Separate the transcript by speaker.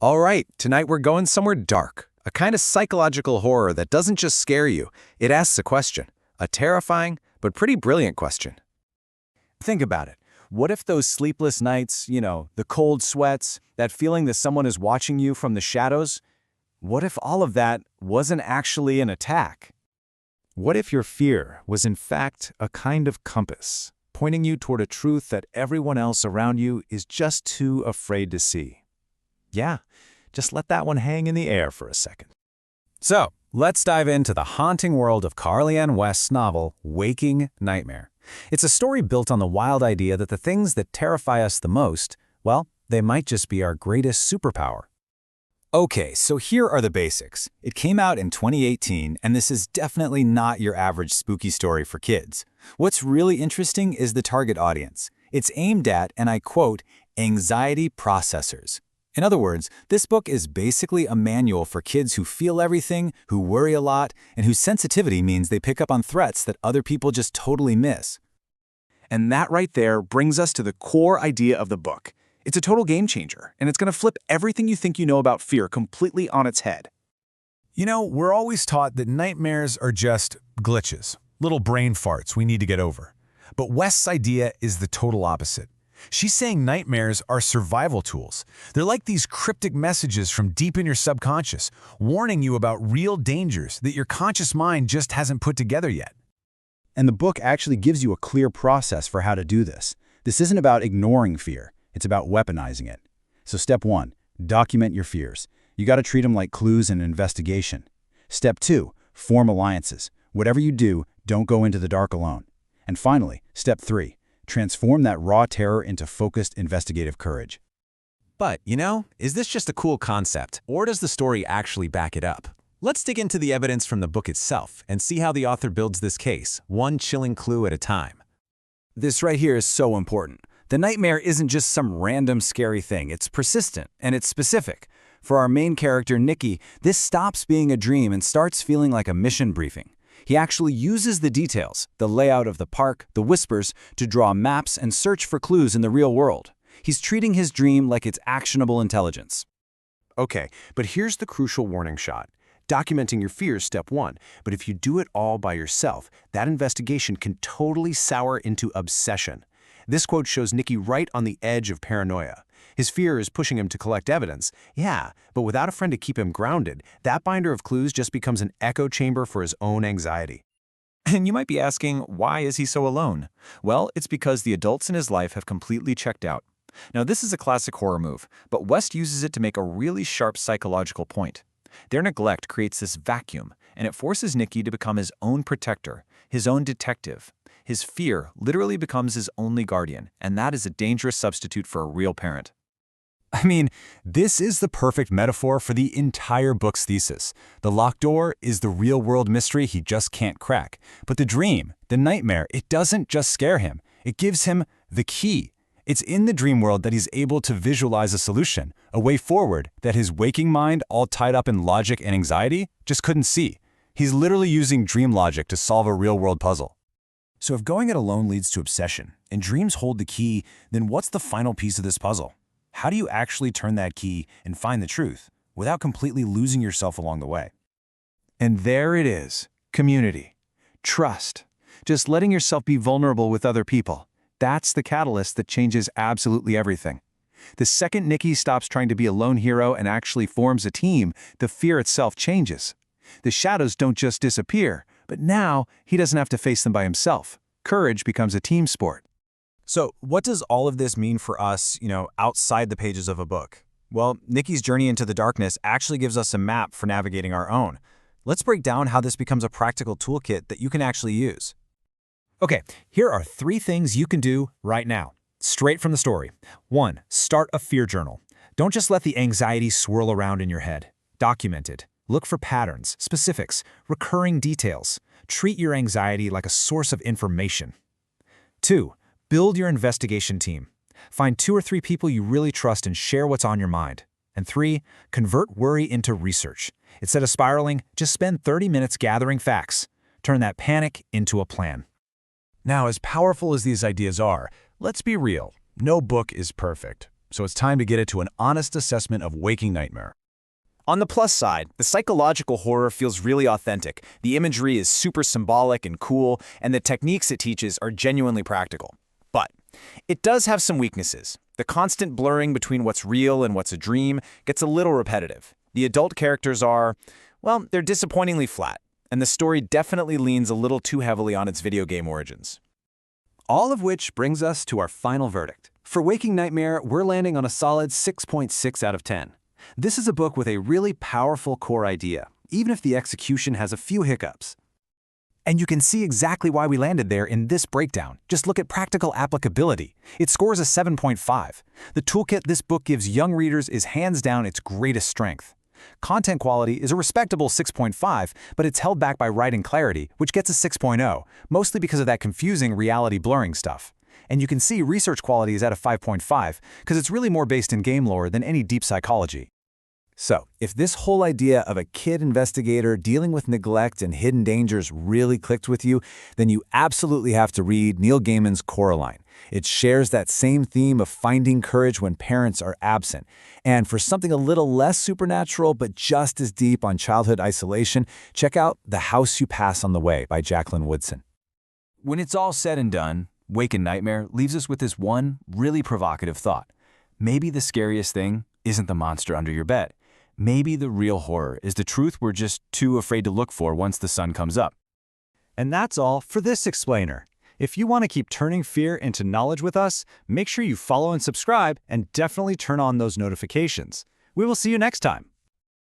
Speaker 1: All right, tonight we're going somewhere dark, a kind of psychological horror that doesn't just scare you, it asks a question, a terrifying but pretty brilliant question.
Speaker 2: Think about it. What if those sleepless nights, the cold sweats, that feeling that someone is watching you from the shadows? What if all of that wasn't actually an attack? What if your fear was in fact a kind of compass, pointing you toward a truth that everyone else around you is just too afraid to see? Yeah, just let that one hang in the air for a second. So, let's dive into the haunting world of Carly Ann West's novel, Waking Nightmare. It's a story built on the wild idea that the things that terrify us the most, well, they might just be our greatest superpower. Okay, so here are the basics. It came out in 2018, and this is definitely not your average spooky story for kids. What's really interesting is the target audience. It's aimed at, and I quote, anxiety processors. In other words, this book is basically a manual for kids who feel everything, who worry a lot, and whose sensitivity means they pick up on threats that other people just totally miss.
Speaker 1: And that right there brings us to the core idea of the book. It's a total game changer, and it's going to flip everything you think you know about fear completely on its head.
Speaker 3: We're always taught that nightmares are just glitches, little brain farts we need to get over. But West's idea is the total opposite. She's saying nightmares are survival tools. They're like these cryptic messages from deep in your subconscious, warning you about real dangers that your conscious mind just hasn't put together yet.
Speaker 2: And the book actually gives you a clear process for how to do this. This isn't about ignoring fear. It's about weaponizing it. So step 1, document your fears. You got to treat them like clues in an investigation. Step 2, form alliances. Whatever you do, don't go into the dark alone. And finally, step 3, transform that raw terror into focused investigative courage.
Speaker 4: But, is this just a cool concept, or does the story actually back it up? Let's dig into the evidence from the book itself and see how the author builds this case, one chilling clue at a time.
Speaker 2: This right here is so important. The nightmare isn't just some random scary thing. It's persistent, and it's specific. For our main character, Nikki, this stops being a dream and starts feeling like a mission briefing. He actually uses the details, the layout of the park, the whispers, to draw maps and search for clues in the real world. He's treating his dream like it's actionable intelligence.
Speaker 1: Okay, but here's the crucial warning shot. Documenting your fears, step 1, but if you do it all by yourself, that investigation can totally sour into obsession. This quote shows Nicky right on the edge of paranoia. His fear is pushing him to collect evidence, yeah, but without a friend to keep him grounded, that binder of clues just becomes an echo chamber for his own anxiety.
Speaker 4: And you might be asking, why is he so alone? Well, it's because the adults in his life have completely checked out. Now, this is a classic horror move, but West uses it to make a really sharp psychological point. Their neglect creates this vacuum, and it forces Nicky to become his own protector, his own detective. His fear literally becomes his only guardian, and that is a dangerous substitute for a real parent.
Speaker 2: I mean, this is the perfect metaphor for the entire book's thesis. The locked door is the real-world mystery he just can't crack. But the dream, the nightmare, it doesn't just scare him. It gives him the key. It's in the dream world that he's able to visualize a solution, a way forward that his waking mind, all tied up in logic and anxiety, just couldn't see. He's literally using dream logic to solve a real-world puzzle. So if going it alone leads to obsession, and dreams hold the key, then what's the final piece of this puzzle? How do you actually turn that key and find the truth without completely losing yourself along the way?
Speaker 1: And there it is, community, trust, just letting yourself be vulnerable with other people. That's the catalyst that changes absolutely everything. The second Nicky stops trying to be a lone hero and actually forms a team, the fear itself changes. The shadows don't just disappear, but now he doesn't have to face them by himself. Courage becomes a team sport.
Speaker 2: So what does all of this mean for us, outside the pages of a book? Well, Nicky's journey into the darkness actually gives us a map for navigating our own. Let's break down how this becomes a practical toolkit that you can actually use. Okay, here are 3 things you can do right now, straight from the story. 1, start a fear journal. Don't just let the anxiety swirl around in your head. Document it. Look for patterns, specifics, recurring details. Treat your anxiety like a source of information. 2, build your investigation team. Find 2 or 3 people you really trust and share what's on your mind. And 3, convert worry into research. Instead of spiraling, just spend 30 minutes gathering facts. Turn that panic into a plan.
Speaker 3: Now, as powerful as these ideas are, let's be real. No book is perfect. so it's time to get into an honest assessment of waking nightmare.
Speaker 2: On the plus side, the psychological horror feels really authentic. The imagery is super symbolic and cool, and the techniques it teaches are genuinely practical. But it does have some weaknesses. The constant blurring between what's real and what's a dream gets a little repetitive. The adult characters are, well, they're disappointingly flat, and the story definitely leans a little too heavily on its video game origins.
Speaker 1: All of which brings us to our final verdict. For Waking Nightmare, we're landing on a solid 6.6 out of 10. This is a book with a really powerful core idea, even if the execution has a few hiccups. And you can see exactly why we landed there in this breakdown. Just look at practical applicability. It scores a 7.5. The toolkit this book gives young readers is hands down its greatest strength. Content quality is a respectable 6.5, but it's held back by writing clarity, which gets a 6.0, mostly because of that confusing reality blurring stuff. And you can see research quality is at a 5.5, because it's really more based in game lore than any deep psychology. So, if this whole idea of a kid investigator dealing with neglect and hidden dangers really clicked with you, then you absolutely have to read Neil Gaiman's Coraline. It shares that same theme of finding courage when parents are absent. And for something a little less supernatural but just as deep on childhood isolation, check out The House You Pass on the Way by Jacqueline Woodson.
Speaker 2: When it's all said and done, Waking Nightmare leaves us with this one really provocative thought. Maybe the scariest thing isn't the monster under your bed. Maybe the real horror is the truth we're just too afraid to look for once the sun comes up.
Speaker 1: And that's all for this explainer. If you want to keep turning fear into knowledge with us, make sure you follow and subscribe, and definitely turn on those notifications. We will see you next time.